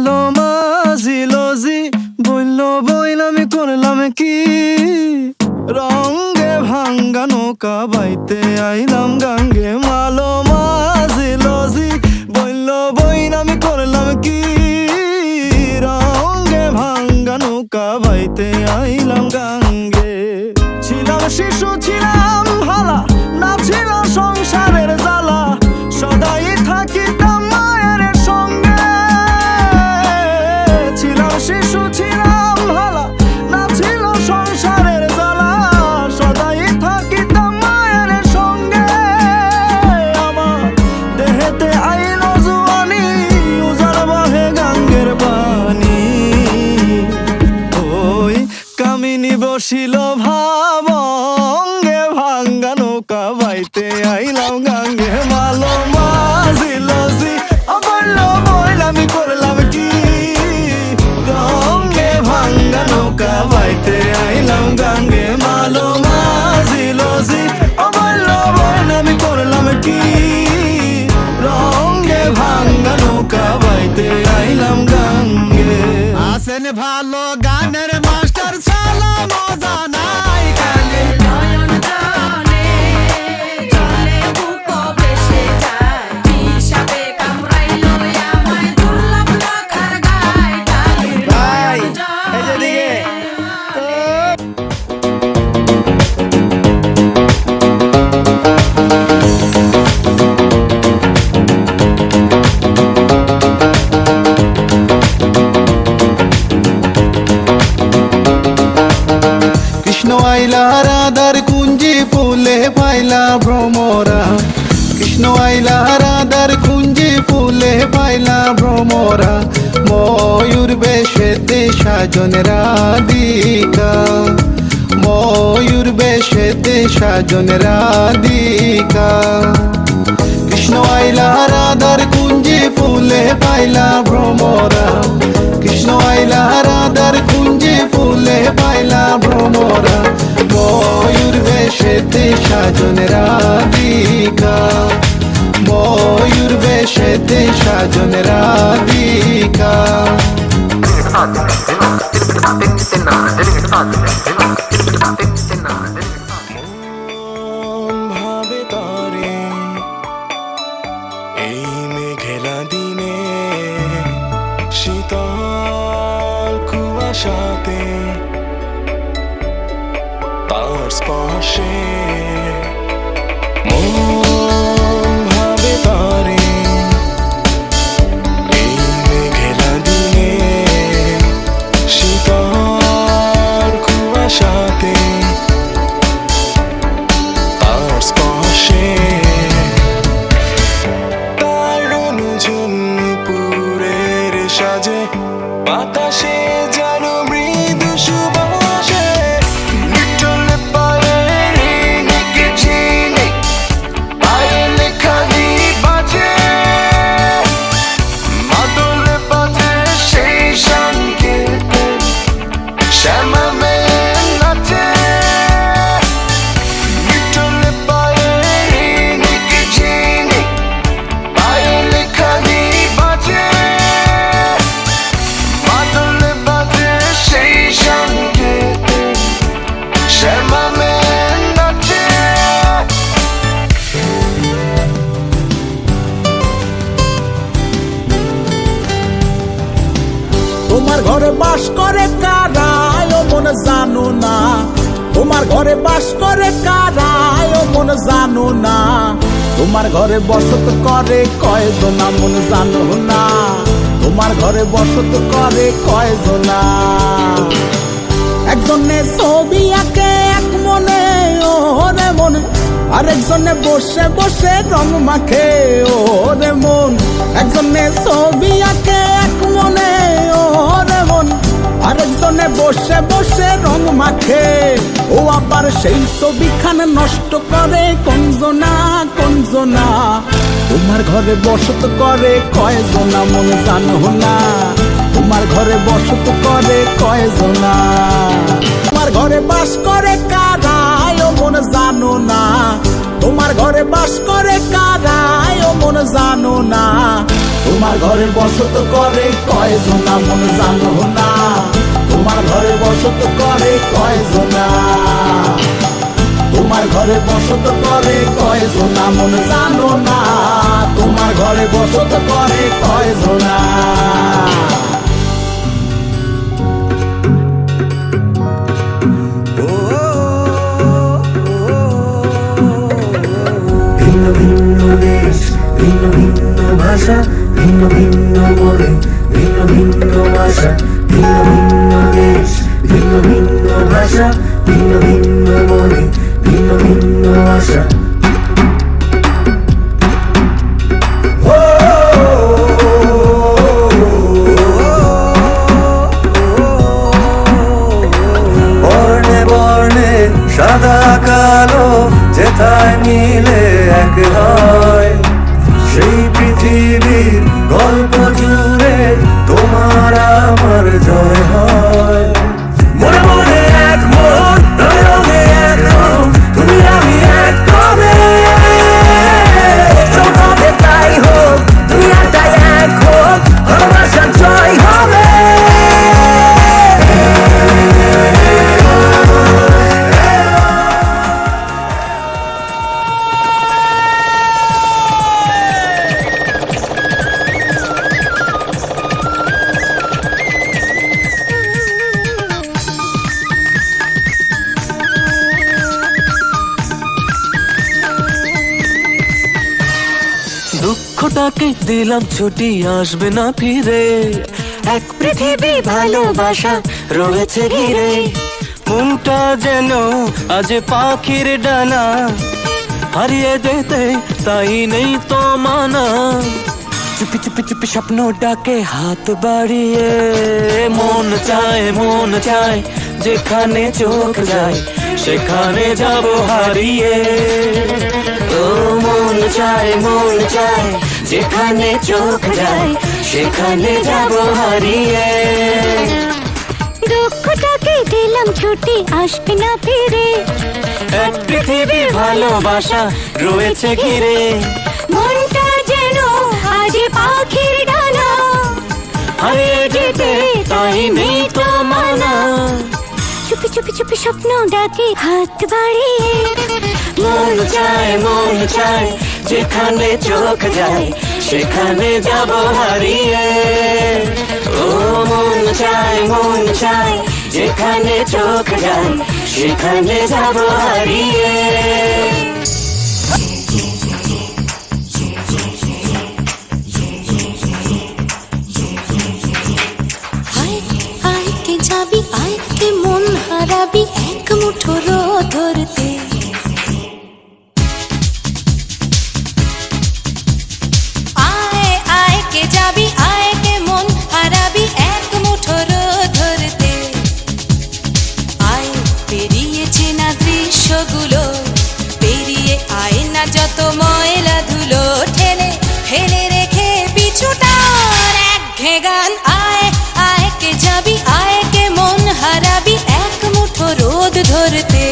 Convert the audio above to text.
ভালো মাঝিলজি বলল বইল আমি করলাম কি রঙে ভাঙ্গা নৌকা বাইতে আইলাম গাঙ্গে মালো মাঝিলজি বলল বইল আমি করলাম কি রঙে ভাঙ্গা নৌকা বাইতে আইলাম গাঙ্গে ছিলাম শিশু ছিলাম ভালা না ছিল সংসারের জ্বালা সদাই থাকিতাম মায়ের সঙ্গে ছিলাম শিশু ছিলাম ভালা না ছিল সংসারের জ্বালা সদাই থাকিতাম মায়ের সঙ্গে আমার দেহেতে আইলো জুয়ানি উজাড় বাহে গাঙ্গের পানি ওই কামিনী বসিল ভাবঙ্গে ভাঙ্গা নৌকা বাইতে আইলাম গাঙ্গে মালো মাঝিলজি বলল বইল আমি করলাম কি রঙে ভাঙ্গা নৌকা বাইতে আইলাম গাঙ্গে মালো মাঝিলজি বলল বইল আমি করলাম কি রঙে ভাঙ্গা নৌকা বাইতে আইলাম গাঙ্গে আসেন ভালো গানের মাস্টার সালা মজা নাই কালে নয়ন জলে জলে বুক ভেসে যায় হিসাবে কামড়াইলো আমায় দুর্লভ রাখার গায় কালে ভাই, এই যে জলে দিকে। কৃষ্ণ আইলা রাধার কুঞ্জি ফুলে পাইলা ভ্রমরা কৃষ্ণ আইলা রাধার কুঞ্জি ফুলে পাইলা ভ্রমরা ময়ূর বেশেতে সাজন রাধিকা ময়ূর বেশেতে সাজন রাধিকা কৃষ্ণ আইলা রাধার কুঞ্জি ফুলে পাইলা ভ্রমরা কৃষ্ণ আইলা রাধার কুঞ্জি ফুলে পাইলা ভ্রমরা ময়ূর বেশেতে সাজন রাধিকা ময়ূর বেশেতে সাজন রাধিকা মন ভাবে তারে এই মেঘেলা দিনে শীতল কুয়াশাতে তার স্পর্শে মন ভাবে তারে এই মেঘেলা দিনে শীতল কুয়াশাতে তার স্পর্শে তার অনুঝুম পুরের সাজে বাতাসে যেন মৃদু সুবাসে নিটল পায়ের নিকে ঝিনে পায়েল খালি বাজে মাদল বাজে সেই সংকেতে শ্যামা মেয়ে নাচে নিটল পায়ের নিকে ঝিনে পায়েল খালি বাজে মাদল বাজে সেই সংকেতে শ্যামা মেয়ে নাচে তোমার ঘরে বাস করে কারা ও মন জানো না তোমার ঘরে বাস করে কারা ও মন জানো না তোমার ঘরে বসত করে কয়জনা মন জানো না তোমার ঘরে বসত করে কয়জনা একজনে ছবি আঁকে এক মনে ওরে মন আরেকজনে বসে বসে রং মাখে ওরে মন একজনে ছবি আঁকে এক মনে ওরে মন আরেকজনে বসে বসে রং মাখে ও আবার সেই ছবিখান নষ্ট করে কঞ্জনা কঞ্জনা তোমার ঘরে বসত করে কয়জনা মন জানো না তোমার ঘরে বসত করে কয়জনা তোমার ঘরে বাস করে কারা ও মন জানো না তোমার ঘরে বাস করে কারা ও মন জানো না তোমার ঘরে বসত করে কয়জনা মন জানো না, তোমার ঘরে বসত করে কয়জনা, তোমার ঘরে বসত করে কয়জনা মন জানো না, তোমার ঘরে বসত করে কয়জনা। ভিন্ন ভিন্ন দেশ, ভিন্ন ভিন্ন ভাষা, ভিন্ন ভিন্ন মনে, ভিন্ন ভিন্ন ভাষা, ভিন্ন ভিন্ন দেশ, ভিন্ন ভিন্ন ভাষা, ভিন্ন ভিন্ন মনে, ভিন্ন ভিন্ন ভাষা। বর্ণে বর্ণে সাদা কালো যেথায় মিলে এক হয়, সেই পৃথিবীর গল্প জুড়ে তোমার আমার জয় হয়। মনে মনে এক মন, রঙে এক রং, তুমি আমি এক কবে, সবে তাই হোক, তুমি আর তাই এক হোক, ভালোবাসার জয় হবে। দুঃখটাকে দিলাম ছুটি, আসবে না ফিরে, এক পৃথিবী ভালোবাসা রয়েছে ঘিরে। মনটা যেন আজ পাখির ডানা, হারিয়ে যেতে তাই নেই তো মানা। চুপি চুপি চুপি স্বপ্ন ডাকে হাত বাড়িয়ে, মন চায় যেখানে চোখ যায় সেখানে যাব হারিয়ে। ও মন চায় যেখানে চোখ যায় সেখানে যাব হারিয়ে। দুঃখটাকে দিলাম ছুটি, আসবে না ফিরে, এক পৃথিবী ভালোবাসা রয়েছে ঘিরে। মনটা যেন আজ পাখির ডানা, হারিয়ে যেতে তাই নেই তো মানা। চুপি চুপি চুপি স্বপ্ন ডাকে হাত বাড়িয়ে, মন চায় যেখানে চোখ যায় সেখানে যাব হারিয়ে। ও মন চায় যেখানে চোখ যায় সেখানে যাব হারিয়ে। আয় আয় কে যাবি, আয় কে মন হারাবি, এক মুঠো রোদ ধরতে। আয় আয় কে যাবি, আয় কে মন হারাবি, এক মুঠো রোদ ধরতে। আয় পেরিয়েছে না দৃশ্যগুলো, পেরিয়ে আয় না যত ময়লা ধুলো, ঠেলে ফেলে রেখে পিছুটার একঘেয়ে গান। আয় আয় কে যাবি, আয় কে মন হারাবি, এক মুঠো রোদ ধরতে।